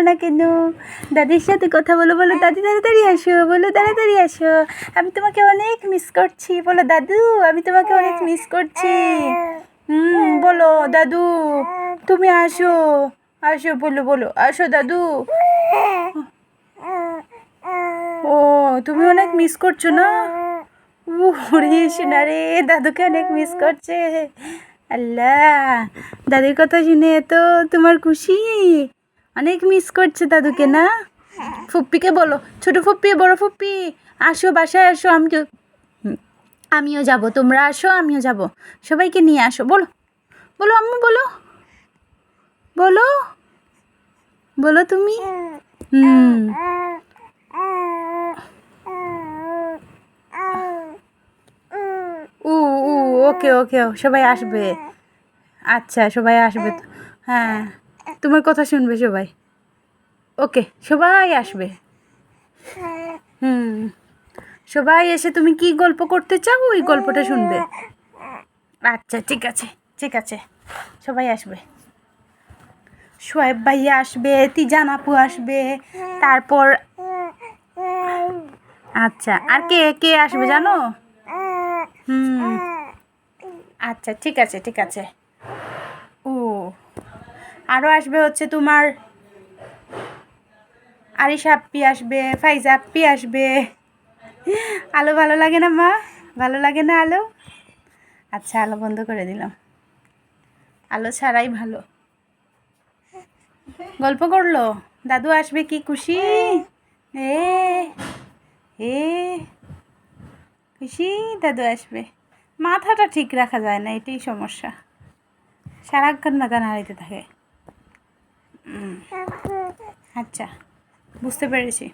না কেন? দাদির সাথে কথা বলো, বলো দাদি তাড়াতাড়ি আসো, বলো তাড়াতাড়ি আসো, আমি তোমাকে অনেক মিস করছি, বলো দাদু আমি তোমাকে অনেক মিস করছি। বলো দাদু তুমি আসো, আসো, বলো বলো আসো দাদু। ও তুমি অনেক মিস করছো না? ওরে শোনা রে, দাদুকে অনেক মিস করছে। আল্লাহ, দাদির কথা শুনে তো তোমার খুশি, অনেক মিস করছে দাদুকে না? ফুপ্পিকে বলো, ছোট ফুপ্পি বড় ফুপ্পি আসো, বাসায় আসো, আমিও যাব, তোমরা আসো আমিও যাব, সবাইকে নিয়ে আসো। বলো বলো আম্মু, বলো বলো বলো তুমি। উ উ ওকে ওকে, সবাই আসবে। আচ্ছা সবাই আসবে তো, হ্যাঁ তোমার কথা শুনবে সবাই। ওকে সবাই আসবে। সবাই এসে তুমি কি গল্প করতে চাও ওই গল্পটা শুনবে। আচ্ছা ঠিক আছে ঠিক আছে, সবাই আসবে। সোয়েব ভাইয়া আসবে, তিজান আপু আসবে, তারপর আচ্ছা আর কে কে আসবে জানো? আচ্ছা ঠিক আছে ঠিক আছে। ও আরও আসবে হচ্ছে তোমার আরিশা আপ্পি আসবে, ফাইজা আপ্পি আসবে। আলো ভালো লাগে না মা? ভালো লাগে না আলো? আচ্ছা আলো বন্ধ করে দিলাম, আলো ছাড়াই ভালো। গল্প করলো, দাদু আসবে কি খুশি, এ এ খুশি দাদু আসবে। মাথাটা ঠিক রাখা যায় না, এটাই সমস্যা, সারাক্ষণ মাথা নাড়াইতে থাকে। আচ্ছা বুঝতে পেরেছি।